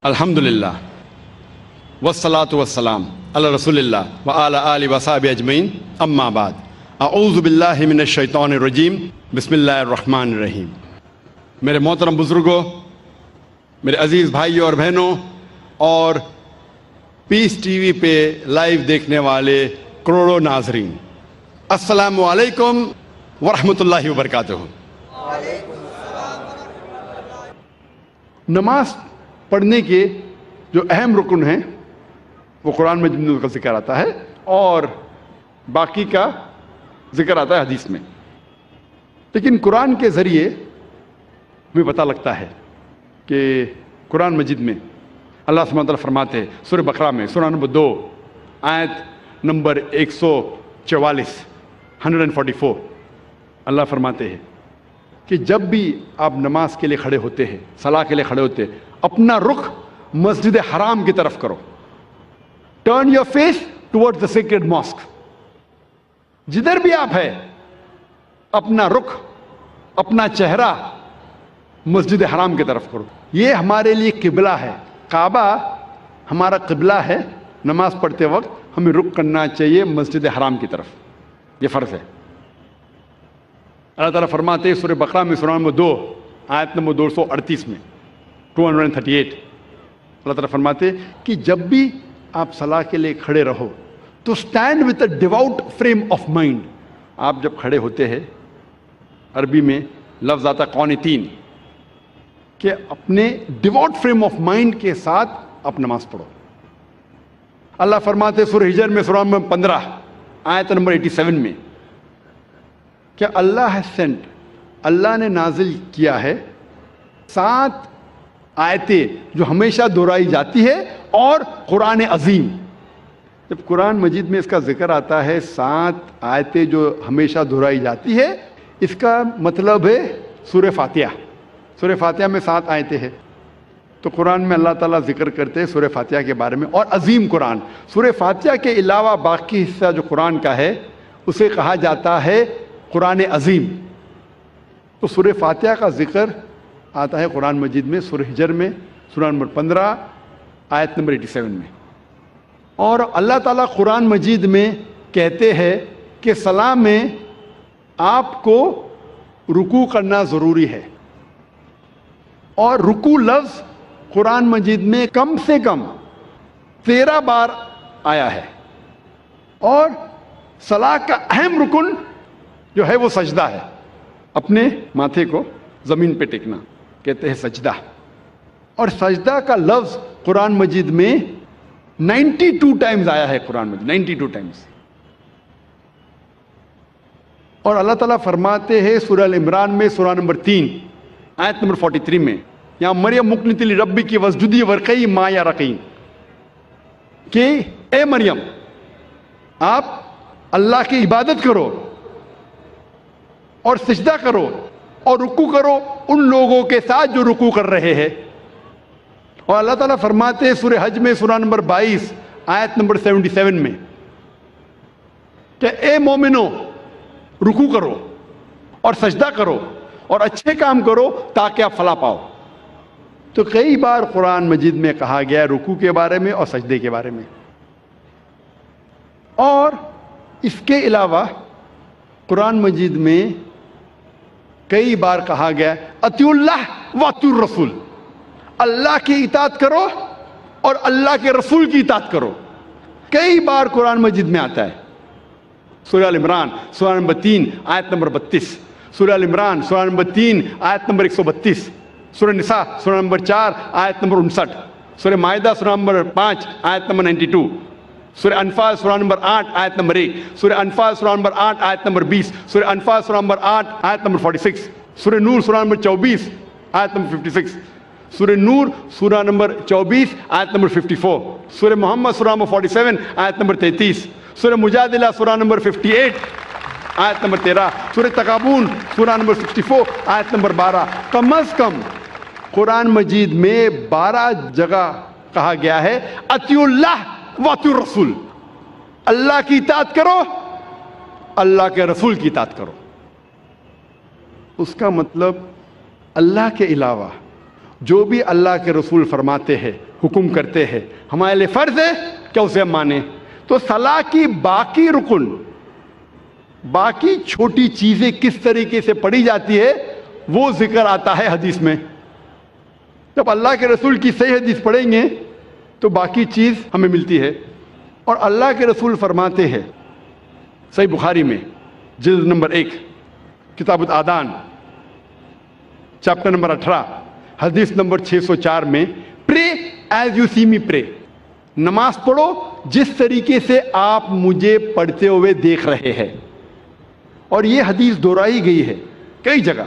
الحمدللہ والصلاة والسلام علی رسول اللہ وعلی آلہ وصحبہ اجمعین، اما بعد، اعوذ باللہ من الشیطان الرجیم، بسم اللہ الرحمن الرحیم۔ میرے محترم بزرگوں، میرے عزیز بھائیوں اور بہنوں، اور پیس ٹی وی پہ لائیو دیکھنے والے کروڑوں ناظرین، السلام علیکم ورحمۃ اللہ وبرکاتہ۔ نماز پڑھنے کے جو اہم رکن ہیں وہ قرآن مجید میں کا ذکر آتا ہے اور باقی کا ذکر آتا ہے حدیث میں، لیکن قرآن کے ذریعے ہمیں پتہ لگتا ہے کہ قرآن مجید میں اللہ سبحانہ وتعالیٰ فرماتے ہیں سورہ بقرہ میں سورہ نمبر 2 آیت نمبر 144 144، اللہ فرماتے ہیں کہ جب بھی آپ نماز کے لیے کھڑے ہوتے ہیں، صلاح کے لیے کھڑے ہوتے ہیں، اپنا رخ مسجد حرام کی طرف کرو۔ Turn your face toward the sacred mosque. جدھر بھی آپ ہیں اپنا رخ، اپنا چہرہ مسجد حرام کی طرف کرو۔ یہ ہمارے لیے قبلہ ہے، کعبہ ہمارا قبلہ ہے۔ نماز پڑھتے وقت ہمیں رخ کرنا چاہیے مسجد حرام کی طرف، یہ فرض ہے۔ اللہ تعالیٰ فرماتے ہیں سورہ بقرہ میں سورہ نمبر 2 آیت نمبر 238 میں 238، اللہ تعالیٰ فرماتے ہیں کہ جب بھی آپ صلاح کے لیے کھڑے رہو تو stand with a devout frame of mind. آپ جب کھڑے ہوتے ہیں، عربی میں لفظ آتا قانتین، کہ اپنے ڈیواؤٹ فریم آف مائنڈ کے ساتھ آپ نماز پڑھو۔ اللہ فرماتے ہیں سورہ ہجر میں سورہ نمبر 15 آیت نمبر 87 میں کہ اللہ has sent، اللہ نے نازل کیا ہے 7 آیتیں جو ہمیشہ دہرائی جاتی ہے اور قرآن عظیم۔ جب قرآن مجید میں اس کا ذکر آتا ہے 7 آیتیں جو ہمیشہ دہرائی جاتی ہے، اس کا مطلب ہے سورہ فاتحہ۔ سورہ فاتحہ میں 7 آیتیں ہیں، تو قرآن میں اللہ تعالیٰ ذکر کرتے ہیں سورہ فاتحہ کے بارے میں، اور عظیم قرآن۔ سورہ فاتحہ کے علاوہ باقی حصہ جو قرآن کا ہے اسے کہا جاتا ہے قرآن عظیم۔ تو سورہ فاتحہ کا ذکر آتا ہے قرآن مجید میں سورہ ہجر میں سورہ نمبر 15 آیت نمبر 87 میں۔ اور اللہ تعالیٰ قرآن مجید میں کہتے ہیں کہ صلاح میں آپ کو رکوع کرنا ضروری ہے، اور رکوع لفظ قرآن مجید میں کم سے کم 13 بار آیا ہے، اور صلاح کا اہم رکن جو ہے وہ سجدہ ہے، اپنے ماتھے کو زمین پہ ٹیکنا کہتے ہیں سجدہ۔ اور سجدہ کا لفظ قرآن مجید میں 92 ٹائمز آیا ہے، قرآن مجید 92 ٹائمز۔ اور اللہ تعالیٰ فرماتے ہیں سورہ العمران میں سورہ نمبر 3 آیت نمبر 43 میں، یا مریم مقنتی لربی کی وسجدی ورقی ما یا رقیم، کہ اے مریم آپ اللہ کی عبادت کرو اور سجدہ کرو اور رکوع کرو ان لوگوں کے ساتھ جو رکوع کر رہے ہیں۔ اور اللہ تعالیٰ فرماتے ہیں سورہ حج میں سورہ نمبر 22 آیت نمبر 77 میں کہ اے مومنو رکوع کرو اور سجدہ کرو اور اچھے کام کرو تاکہ آپ فلاح پاؤ۔ تو کئی بار قرآن مجید میں کہا گیا ہے رکوع کے بارے میں اور سجدے کے بارے میں۔ اور اس کے علاوہ قرآن مجید میں کئی بار کہا گیا اطیعوا اللہ واطیعوا الرسول، اللہ کی اطاعت کرو اور اللہ کے رسول کی اطاعت کرو۔ کئی بار قرآن مجید میں آتا ہے۔ سورہ العمران سورہ نمبر 3 آیت نمبر 32، سورہ العمران سورہ نمبر 3 آیت نمبر 132، سورہ نساء سورہ نمبر 4 آیت نمبر 59، سورہ مائدہ سورہ نمبر 5 آیت نمبر 92، سورہ انفال سورہ نمبر 8 آیت نمبر 1، سورہ انفال سورہ نمبر 8 آیت نمبر 20، سورہ انفال سورہ نمبر 8 آیت نمبر 46، سورہ نور سورہ نمبر 24 آیت نمبر 56، سورہ نور سورہ نمبر 24 آیت نمبر 54، سورہ محمد سورہ نمبر 47 آیت نمبر 33، سورہ مجادلہ سورہ نمبر 58 آیت نمبر 13، سورہ تغابن سورہ نمبر 64 آیت نمبر 12۔ کم از کم قرآن مجید میں 12 جگہ کہا گیا ہے اطیعوا اللہ واطیعوا الرسول، اللہ کی اطاعت کرو، اللہ کے رسول کی اطاعت کرو۔ اس کا مطلب اللہ کے علاوہ جو بھی اللہ کے رسول فرماتے ہیں حکم کرتے ہیں، ہمارے لیے فرض ہے کہ اسے ہم مانیں۔ تو صلاح کی باقی رکن، باقی چھوٹی چیزیں کس طریقے سے پڑھی جاتی ہے وہ ذکر آتا ہے حدیث میں۔ جب اللہ کے رسول کی صحیح حدیث پڑھیں گے تو باقی چیز ہمیں ملتی ہے۔ اور اللہ کے رسول فرماتے ہیں صحیح بخاری میں جلد نمبر 1 کتاب الآذان چیپٹر نمبر 18 حدیث نمبر 604 میں، پرے ایز یو سی می پرے، نماز پڑھو جس طریقے سے آپ مجھے پڑھتے ہوئے دیکھ رہے ہیں۔ اور یہ حدیث دہرائی گئی ہے کئی جگہ،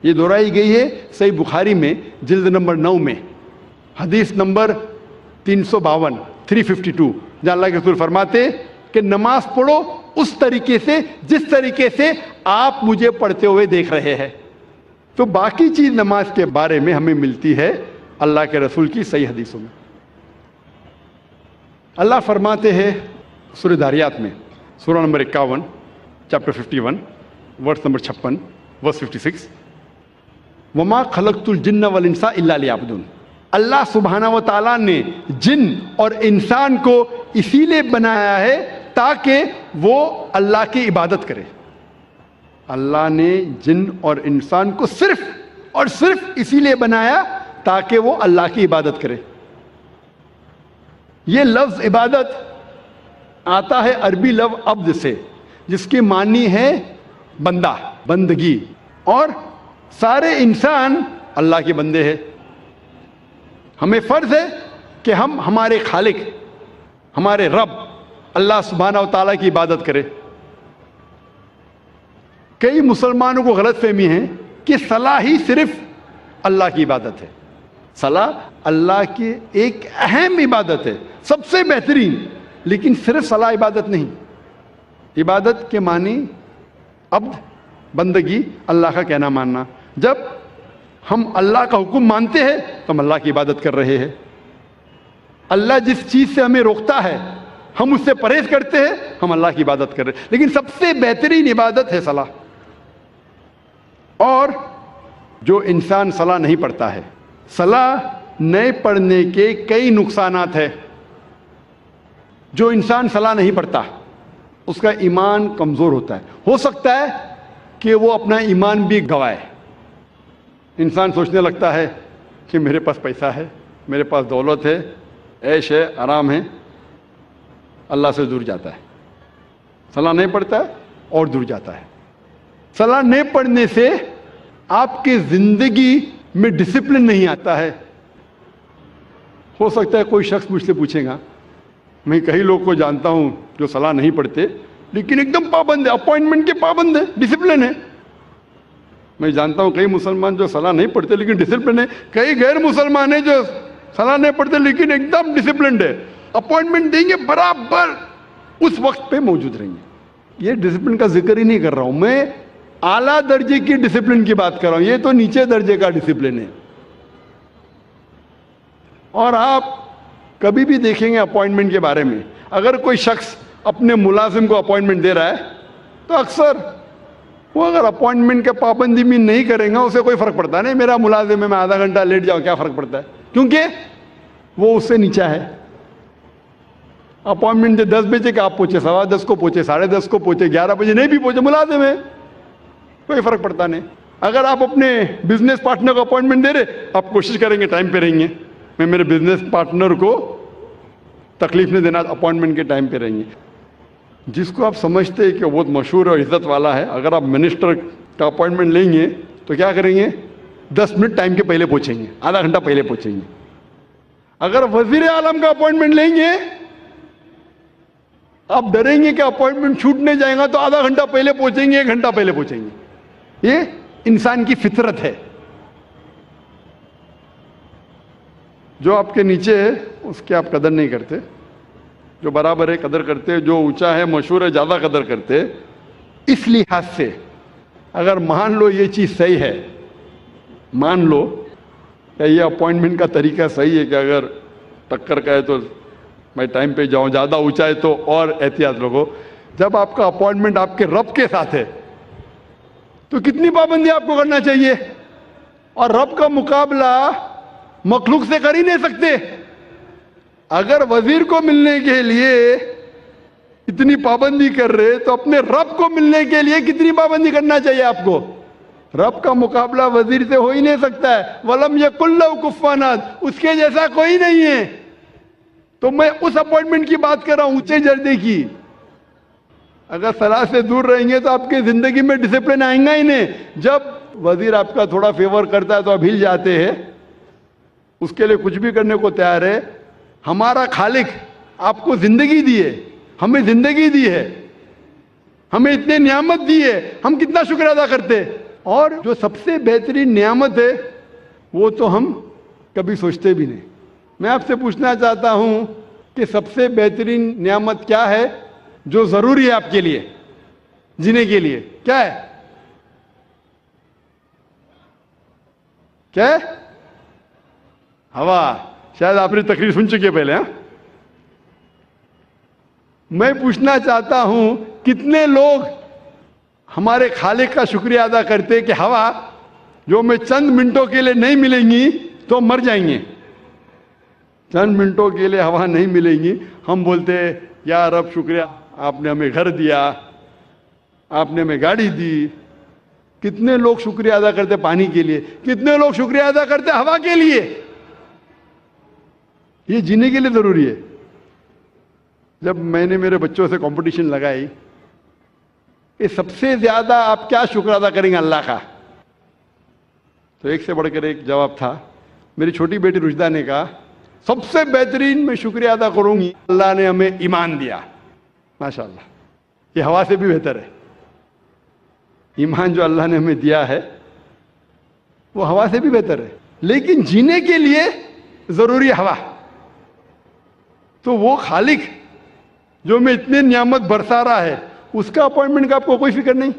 یہ دہرائی گئی ہے صحیح بخاری میں جلد نمبر 9 میں حدیث نمبر 352 جہاں اللہ کے رسول فرماتے کہ نماز پڑھو اس طریقے سے جس طریقے سے آپ مجھے پڑھتے ہوئے دیکھ رہے ہیں۔ تو باقی چیز نماز کے بارے میں ہمیں ملتی ہے اللہ کے رسول کی صحیح حدیثوں میں۔ اللہ فرماتے ہیں سورہ داریات میں سورہ نمبر 51 چیپٹر 51 ورس نمبر 56 ورس 56، وما خلقت الجن والانس الا لیعبدون۔ اللہ سبحانہ و تعالیٰ نے جن اور انسان کو اسی لیے بنایا ہے تاکہ وہ اللہ کی عبادت کرے۔ اللہ نے جن اور انسان کو صرف اور صرف اسی لیے بنایا تاکہ وہ اللہ کی عبادت کرے۔ یہ لفظ عبادت آتا ہے عربی لفظ عبد سے، جس کی معنی ہے بندہ، بندگی، اور سارے انسان اللہ کے بندے ہیں۔ ہمیں فرض ہے کہ ہم ہمارے خالق، ہمارے رب اللہ سبحانہ و تعالیٰ کی عبادت کریں۔ کئی مسلمانوں کو غلط فہمی ہے کہ صلاح ہی صرف اللہ کی عبادت ہے۔ صلاح اللہ کی ایک اہم عبادت ہے، سب سے بہترین، لیکن صرف صلاح عبادت نہیں۔ عبادت کے معنی عبد، بندگی، اللہ کا کہنا ماننا۔ جب ہم اللہ کا حکم مانتے ہیں تو ہم اللہ کی عبادت کر رہے ہیں۔ اللہ جس چیز سے ہمیں روکتا ہے ہم اس سے پرہیز کرتے ہیں، ہم اللہ کی عبادت کر رہے ہیں۔ لیکن سب سے بہترین عبادت ہے صلاح۔ اور جو انسان صلاح نہیں پڑھتا ہے، صلاح نہیں پڑھنے کے کئی نقصانات ہیں۔ جو انسان صلاح نہیں پڑھتا اس کا ایمان کمزور ہوتا ہے، ہو سکتا ہے کہ وہ اپنا ایمان بھی گوائے۔ انسان سوچنے لگتا ہے کہ میرے پاس پیسہ ہے، میرے پاس دولت ہے، عیش ہے، آرام ہے، اللہ سے دور جاتا ہے۔ صلاح نہیں پڑھتا ہے اور دور جاتا ہے۔ صلاح نہیں پڑھنے سے آپ کی زندگی میں ڈسپلن نہیں آتا ہے۔ ہو سکتا ہے کوئی شخص مجھ سے پوچھے گا، میں کئی لوگ کو جانتا ہوں جو صلاح نہیں پڑھتے لیکن ایک دم پابند ہے، اپوائنٹمنٹ کے پابند ہے، ڈسپلن ہے۔ میں جانتا ہوں کئی مسلمان جو صلاح نہیں پڑھتے لیکن ڈسپلن ہے، کئی غیر مسلمان ہیں جو صلاح نہیں پڑھتے لیکن ایک دم ڈسپلنڈ ہے، اپوائنٹمنٹ دیں گے برابر اس وقت پہ موجود رہیں گے۔ یہ ڈسپلن کا ذکر ہی نہیں کر رہا ہوں، میں اعلیٰ درجے کی ڈسپلن کی بات کر رہا ہوں، یہ تو نیچے درجے کا ڈسپلن ہے۔ اور آپ کبھی بھی دیکھیں گے اپوائنٹمنٹ کے بارے میں، اگر کوئی شخص اپنے ملازم کو اپوائنٹمنٹ دے رہا ہے تو اکثر وہ اگر اپوائنٹمنٹ کے پابندی بھی نہیں کریں گا اسے کوئی فرق پڑتا نہیں، میرا ملازم ہے میں آدھا گھنٹہ لیٹ جاؤں کیا فرق پڑتا ہے، کیونکہ وہ اس سے نیچا ہے۔ اپوائنٹمنٹ 10 بجے کہ آپ پہنچے 10:15 کو پہنچے 10:30 کو پہنچے 11 بجے نہیں بھی پہنچے، ملازم ہے، کوئی فرق پڑتا نہیں۔ اگر آپ اپنے بزنس پارٹنر کو اپوائنٹمنٹ دے رہے، آپ کوشش کریں گے ٹائم پہ رہیں گے، میں میرے بزنس پارٹنر کو تکلیف نہیں دینا، اپوائنٹمنٹ کے ٹائم پہ رہیں گے۔ جس کو آپ سمجھتے ہیں کہ وہ بہت مشہور اور عزت والا ہے، اگر آپ منسٹر کا اپوائنٹمنٹ لیں گے تو کیا کریں گے، 10 منٹ ٹائم کے پہلے پہنچیں گے، آدھا گھنٹہ پہلے پہنچیں گے۔ اگر وزیر اعظم کا اپوائنٹمنٹ لیں گے آپ ڈریں گے کہ اپوائنٹمنٹ چھوٹنے جائے گا تو آدھا گھنٹہ پہلے پہنچیں گے، 1 گھنٹہ پہلے پہنچیں گے۔ یہ انسان کی فطرت ہے۔ جو آپ کے نیچے ہے اس کی آپ قدر نہیں کرتے، جو برابر ہے قدر کرتے، جو اونچا ہے مشہور ہے زیادہ قدر کرتے۔ اس لحاظ سے اگر مان لو یہ چیز صحیح ہے، مان لو کہ یہ اپوائنٹمنٹ کا طریقہ صحیح ہے کہ اگر ٹکر کا ہے تو میں ٹائم پہ جاؤں، زیادہ اونچا ہے تو اور احتیاط رکھو۔ جب آپ کا اپوائنٹمنٹ آپ کے رب کے ساتھ ہے تو کتنی پابندی آپ کو کرنا چاہیے، اور رب کا مقابلہ مخلوق سے کر ہی نہیں سکتے. اگر وزیر کو ملنے کے لیے اتنی پابندی کر رہے تو اپنے رب کو ملنے کے لیے کتنی پابندی کرنا چاہیے آپ کو؟ رب کا مقابلہ وزیر سے ہو ہی نہیں سکتا ہے. وَلَمْ يَكُنْ لَهُ كُفُوًا أَحَدٌ, اس کے جیسا کوئی نہیں ہے. تو میں اس اپوائنٹمنٹ کی بات کر رہا ہوں, اونچے درجے کی. اگر صلاح سے دور رہیں گے تو آپ کی زندگی میں ڈسپلن آئیں گا ہی نہیں. جب وزیر آپ کا تھوڑا فیور کرتا ہے تو آپ ہل جاتے ہیں, اس کے لیے کچھ بھی کرنے کو تیار ہے. ہمارا خالق آپ کو زندگی دی ہے, ہمیں زندگی دی ہے, ہمیں اتنے نعمت دی ہے, ہم کتنا شکر ادا کرتے. اور جو سب سے بہترین نعمت ہے وہ تو ہم کبھی سوچتے بھی نہیں. میں آپ سے پوچھنا چاہتا ہوں کہ سب سے بہترین نعمت کیا ہے جو ضروری ہے آپ کے لیے جینے کے لیے؟ کیا ہے؟ کیا ہے؟ ہوا. شاید آپ نے تقریر سن چکے پہلے. ہاں, میں پوچھنا چاہتا ہوں کتنے لوگ ہمارے خالق کا شکریہ ادا کرتے کہ ہوا جو ہمیں چند منٹوں کے لیے نہیں ملیں گی تو مر جائیں گے. چند منٹوں کے لیے ہوا نہیں ملیں گی, ہم بولتے یا رب شکریہ, آپ نے ہمیں گھر دیا, آپ نے ہمیں گاڑی دی. کتنے لوگ شکریہ ادا کرتے پانی کے لیے, کتنے لوگ شکریہ ادا کرتے ہوا کے لیے. یہ جینے کے لیے ضروری ہے. جب میں نے میرے بچوں سے کمپٹیشن لگائی کہ سب سے زیادہ آپ کیا شکر ادا کریں گے اللہ کا, تو ایک سے بڑھ کر ایک جواب تھا. میری چھوٹی بیٹی رشدہ نے کہا سب سے بہترین میں شکریہ ادا کروں گی اللہ نے ہمیں ایمان دیا. ماشاءاللہ, یہ ہوا سے بھی بہتر ہے. ایمان جو اللہ نے ہمیں دیا ہے وہ ہوا سے بھی بہتر ہے. لیکن جینے کے لیے ضروری ہوا. تو وہ خالق جو میں اتنے نعمت برسا رہا ہے اس کا اپوائنٹمنٹ کا آپ کو کوئی فکر نہیں.